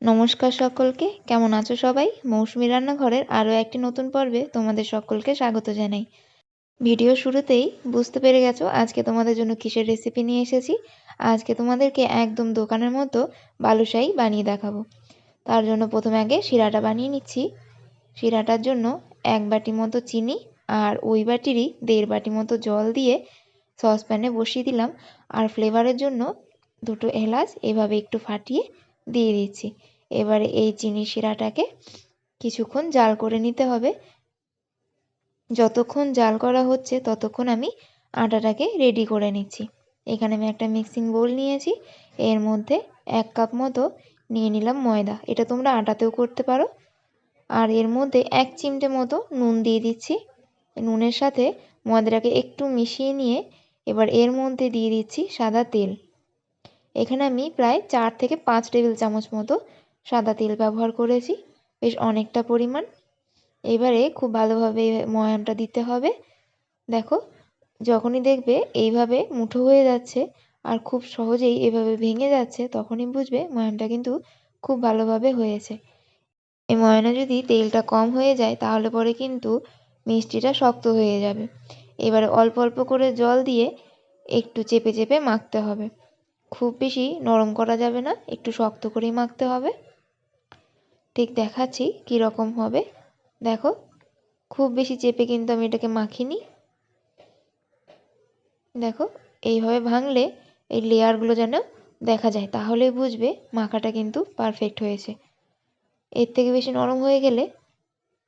নমস্কার সকলকে, কেমন আছো সবাই? মৌসুমি রান্নাঘরের আরও একটি নতুন পর্বে তোমাদের সকলকে স্বাগত জানাই। ভিডিও শুরুতেই বুঝতে পেরে গেছো আজকে তোমাদের জন্য কিসের রেসিপি নিয়ে এসেছি। আজকে তোমাদেরকে একদম দোকানের মতো বালুশাহী বানিয়ে দেখাবো। তার জন্য প্রথমে আগে শিরাটা বানিয়ে নিচ্ছি। শিরাটার জন্য 1 বাটি মতো চিনি আর ওই বাটিরই 1.5 বাটি মতো জল দিয়ে সসপ্যানে বসিয়ে দিলাম। আর ফ্লেভারের জন্য 2টো এলাচ এভাবে একটু ফাটিয়ে দিয়ে দিচ্ছি। এবারে এই চিনি শিরাটাকে কিছুক্ষণ জাল করে নিতে হবে। যতক্ষণ জাল করা হচ্ছে ততক্ষণ আমি আটাটাকে রেডি করে নিচ্ছি। এখানে আমি একটা মিক্সিং বোল নিয়েছি, এর মধ্যে 1 কাপ মতো নিয়ে নিলাম ময়দা। এটা তোমরা আটাতেও করতে পারো। আর এর মধ্যে 1 চিমটে মতো নুন দিয়ে দিচ্ছি। নুনের সাথে ময়দাটাকে একটু মিশিয়ে নিয়ে এবার এর মধ্যে দিয়ে দিচ্ছি সাদা তেল। এখানে আমি প্রায় 4 থেকে 5 টেবিল চামচ মতো সাদা তেল ব্যবহার করেছি, বেশ অনেকটা পরিমাণ। এবারে খুব ভালোভাবে ময়ামটা দিতে হবে। দেখো, যখনই দেখবে এইভাবে মুঠো হয়ে যাচ্ছে আর খুব সহজেই এভাবে ভেঙে যাচ্ছে, তখনই বুঝবে ময়ামটা কিন্তু খুব ভালোভাবে হয়েছে। এই ময়ামে যদি তেলটা কম হয়ে যায় তাহলে পরে কিন্তু মিষ্টিটা শক্ত হয়ে যাবে। এবারে অল্প অল্প করে জল দিয়ে একটু চেপে চেপে মাখতে হবে। খুব বেশি নরম করা যাবে না, একটু শক্ত করেই মাখতে হবে। ঠিক দেখাচ্ছি কীরকম হবে। দেখো, খুব বেশি চেপে কিন্তু আমি এটাকে মাখিনি। দেখো, এইভাবে ভাঙলে এই লেয়ারগুলো যেন দেখা যায়, তাহলেই বুঝবে মাখাটা কিন্তু পারফেক্ট হয়েছে। এর থেকে বেশি নরম হয়ে গেলে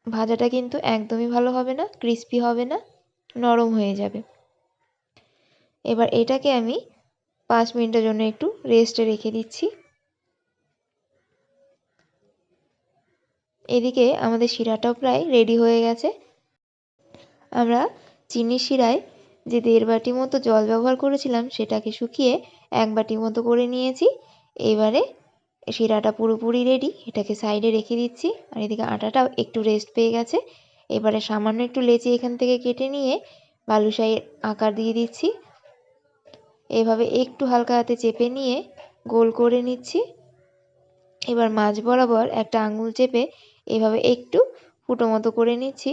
ভাজাটা কিন্তু একদমই ভালো হবে না, ক্রিস্পি হবে না, নরম হয়ে যাবে। এবার এটাকে আমি 5 মিনিটের জন্য একটু রেস্টে রেখে দিচ্ছি। এদিকে আমাদের শিরাটাও প্রায় রেডি হয়ে গেছে। আমরা চিনির শিরায় যে 1.5 বাটি মতো জল ব্যবহার করেছিলাম সেটাকে শুকিয়ে 1 বাটি মতো করে নিয়েছি। এবারে শিরাটা পুরোপুরি রেডি, এটাকে সাইডে রেখে দিচ্ছি। আর এদিকে আটাটাও একটু রেস্ট পেয়ে গেছে। এবারে সামান্য একটু লেচি এখান থেকে কেটে নিয়ে বালুশাহীর আকার দিয়ে দিচ্ছি। এভাবে একটু হালকা হাতে চেপে নিয়ে গোল করে নিচ্ছি। এবার মাঝ বরাবর একটা আঙুল চেপে এভাবে একটু ফুটো মতো করে নিচ্ছি।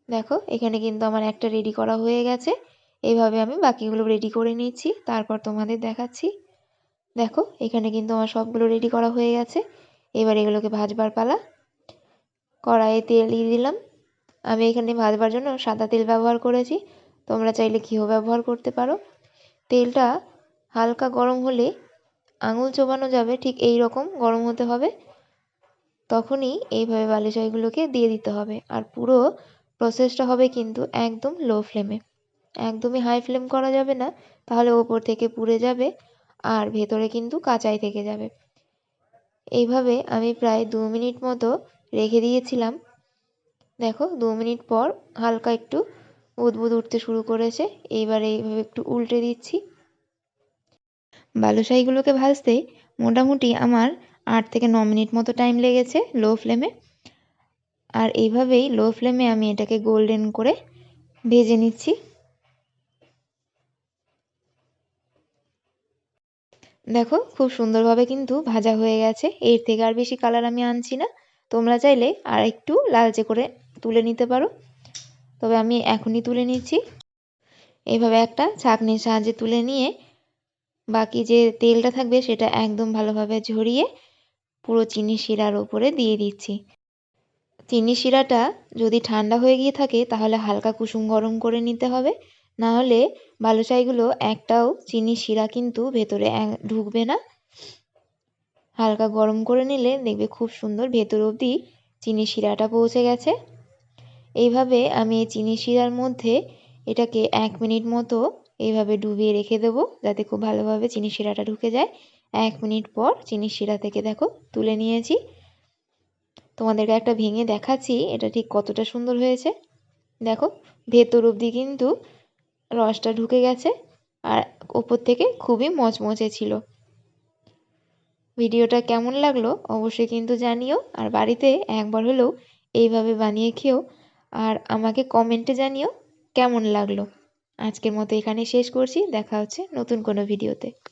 দেখো, এখানে কিন্তু আমার একটা রেডি করা হয়ে গেছে। এইভাবে আমি বাকিগুলো রেডি করে নিচ্ছি, তারপর তোমাদের দেখাচ্ছি। দেখো, এখানে কিন্তু আমার সবগুলো রেডি করা হয়ে গেছে। এবার এগুলোকে ভাজবার পালা। কড়াইয়ে তেল দিয়ে দিলাম। আমি এখানে ভাজবার জন্য সাদা তেল ব্যবহার করেছি, তোমরা চাইলে ঘিও ব্যবহার করতে পারো। তেলটা হালকা গরম হলে আঙুল চোবানো যাবে, ঠিক এই রকম গরম হতে হবে। তখনই এইভাবে বালুশাহীগুলোকে দিয়ে দিতে হবে। আর পুরো প্রসেসটা হবে কিন্তু একদম লো ফ্লেমে, একদমই হাই ফ্লেম করা যাবে না, তাহলে ওপর থেকে পুড়ে যাবে আর ভেতরে কিন্তু কাঁচাই থেকে যাবে। এইভাবে আমি প্রায় 2 মিনিট মতো রেখে দিয়েছিলাম। দেখো, 2 মিনিট পর হালকা একটু বুদবুদ উঠতে শুরু করেছে। এইবার এইভাবে একটু উল্টে দিচ্ছি। বালুশাহীগুলোকে ভাজতে মোটামুটি আমার 8 থেকে 9 মিনিট মতো টাইম লেগেছে লো ফ্লেমে। আর এইভাবেই লো ফ্লেমে আমি এটাকে গোল্ডেন করে ভেজে নিচ্ছি। দেখো, খুব সুন্দরভাবে কিন্তু ভাজা হয়ে গেছে। এর থেকে আর বেশি কালার আমি আনছি না। তোমরা চাইলে আর একটু লালচে করে তুলে নিতে পারো, তবে আমি এখনই তুলে নিচ্ছি। এইভাবে একটা ছাঁকনির সাহায্যে তুলে নিয়ে বাকি যে তেলটা থাকবে সেটা একদম ভালোভাবে ঝরিয়ে পুরো চিনি শিরার ওপরে দিয়ে দিচ্ছি। চিনি শিরাটা যদি ঠান্ডা হয়ে গিয়ে থাকে তাহলে হালকা কুসুম গরম করে নিতে হবে, না হলে বালুশাহীগুলো একটাও চিনি শিরা কিন্তু ভেতরে ঢুকবে না। হালকা গরম করে নিলে দেখবে খুব সুন্দর ভেতর অবধি চিনি শিরাটা পৌঁছে গেছে। এইভাবে আমি এই চিনি শিরার মধ্যে এটাকে 1 মিনিট মতো এইভাবে ডুবিয়ে রেখে দেবো, যাতে খুব ভালোভাবে চিনি শিরাটা ঢুকে যায়। 1 মিনিট পর চিনি শিরা থেকে দেখো তুলে নিয়েছি। তোমাদেরকে একটা ভেঙে দেখাচ্ছি এটা ঠিক কতটা সুন্দর হয়েছে। দেখো, ভেতর অবধি কিন্তু রসটা ঢুকে গেছে আর ওপর থেকে খুবই মচমচে ছিল। ভিডিওটা কেমন লাগলো অবশ্যই কিন্তু জানিও, আর বাড়িতে একবার হলেও এইভাবে বানিয়ে খেও আর আমাকে কমেন্টে জানিও কেমন লাগলো। আজকের মতো এখানে শেষ করছি, দেখা হচ্ছে নতুন কোনো ভিডিওতে।